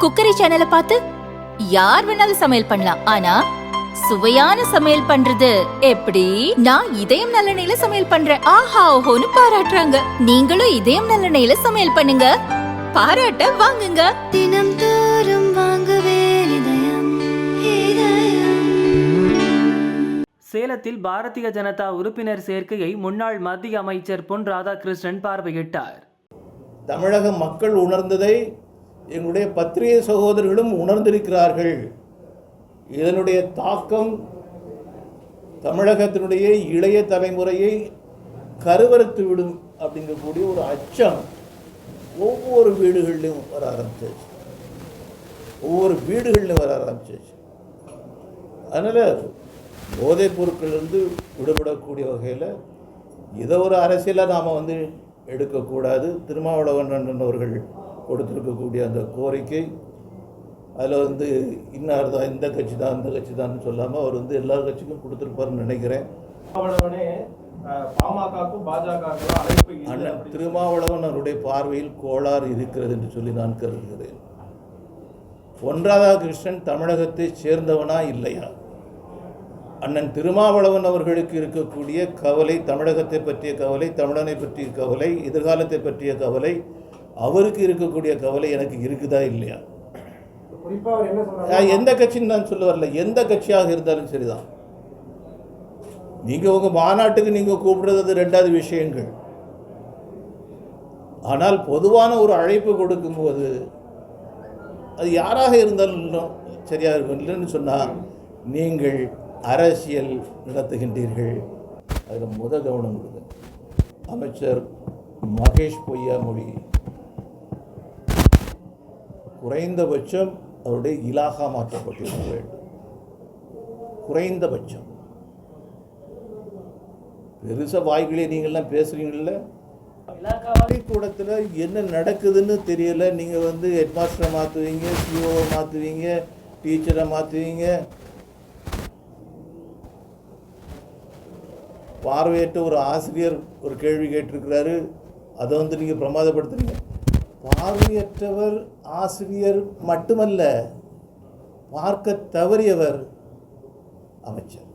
Cookery சேனலை பார்த்து யார் வேணாலும் சமையல் பண்ணலாம். ஆனா சுவையான சமையல் பண்றது எப்படி? நான் இதயம் நல்லெண்ணெயில சமையல் பண்றேன். ஆஹா ஓஹோன்னு பாராட்டுறாங்க. நீங்களும் இதயம் நல்லெண்ணெயில சமையல் பண்ணுங்க, பாராட்ட வாங்குங்க. தினம் தோறும் வாங்குவே இதயம். சேலத்தில் பாரதிய ஜனதா உறுப்பினர் சேர்க்கையை முன்னாள் மத்திய அமைச்சர் பொன் ராதாகிருஷ்ணன் பார்வையிட்டார். தமிழக மக்கள் உணர்ந்ததை எங்களுடைய பத்திரிகை சகோதரர்களும் உணர்ந்திருக்கிறார்கள். இதனுடைய தாக்கம் தமிழகத்தினுடைய இளைய தலைமுறையை கருவறுத்து விடும் அப்படிங்கக்கூடிய ஒரு அச்சம் ஒவ்வொரு வீடுகளிலும் வர ஆரம்பிச்சிச்சு. அதனால் போதைப் பொருட்களிலிருந்து விடுபடக்கூடிய வகையில் இதை ஒரு அரசியலாக நாம் எடுக்கக்கூடாது. திருமாவளவன் அவர்கள் கொடுத்துருக்கக்கூடிய அந்த கோரிக்கை, அதில் இன்னார் தான், இந்த கட்சி தான், அந்த கட்சி தான் சொல்லாமல் அவர் எல்லா கட்சிக்கும் கொடுத்துருப்பாருன்னு நினைக்கிறேன். அண்ணன் திருமாவளவன் அவருடைய பார்வையில் கோளாறு இருக்கிறது என்று சொல்லி நான் கருதுகிறேன். பொன் ராதாகிருஷ்ணன் தமிழகத்தை சேர்ந்தவனா இல்லையா? அண்ணன் திருமாவளவன் அவர்களுக்கு இருக்கக்கூடிய கவலை, தமிழகத்தை பற்றிய கவலை, தமிழனை பற்றிய கவலை, எதிர்காலத்தை பற்றிய கவலை, அவருக்கு இருக்கக்கூடிய கவலை எனக்கு இருக்குதா இல்லையா? எந்த கட்சின்னு நான் சொல்ல வரல, எந்த கட்சியாக இருந்தாலும் சரிதான். நீங்கள் உங்கள் மாநாட்டுக்கு நீங்கள் கூப்பிடுறது ரெண்டாவது விஷயங்கள். ஆனால் பொதுவான ஒரு அழைப்பு கொடுக்கும்போது அது யாராக இருந்தாலும் சரியாக இருக்கும். இல்லைன்னு சொன்னால் நீங்கள் அரசியல் நடத்துகின்றீர்கள். அதில் கவனம் கொடுங்க. அமைச்சர் மகேஷ் பொய்யாமொழி குறைந்தபட்சம் அவருடைய இலாகா மாற்றப்பட்டிருக்க வேண்டும். குறைந்தபட்சம். பெருசாக வாய்களே நீங்கள்லாம் பேசுகிறீங்கள, பள்ளிக்கூடத்தில் என்ன நடக்குதுன்னு தெரியல. நீங்கள் ஹெட் மாஸ்டரை மாற்றுவீங்க, சிஓவை மாற்றுவீங்க, டீச்சரை மாற்றுவீங்க. பார்வையற்ற ஒரு ஆசிரியர் ஒரு கேள்வி கேட்டிருக்கிறாரு, அதை நீங்கள் பிரமாதப்படுத்துறீங்க. பார்வையற்றவர் ஆசிரியர் மட்டுமல்ல, பார்க்க தவறியவர் அமைச்சர்.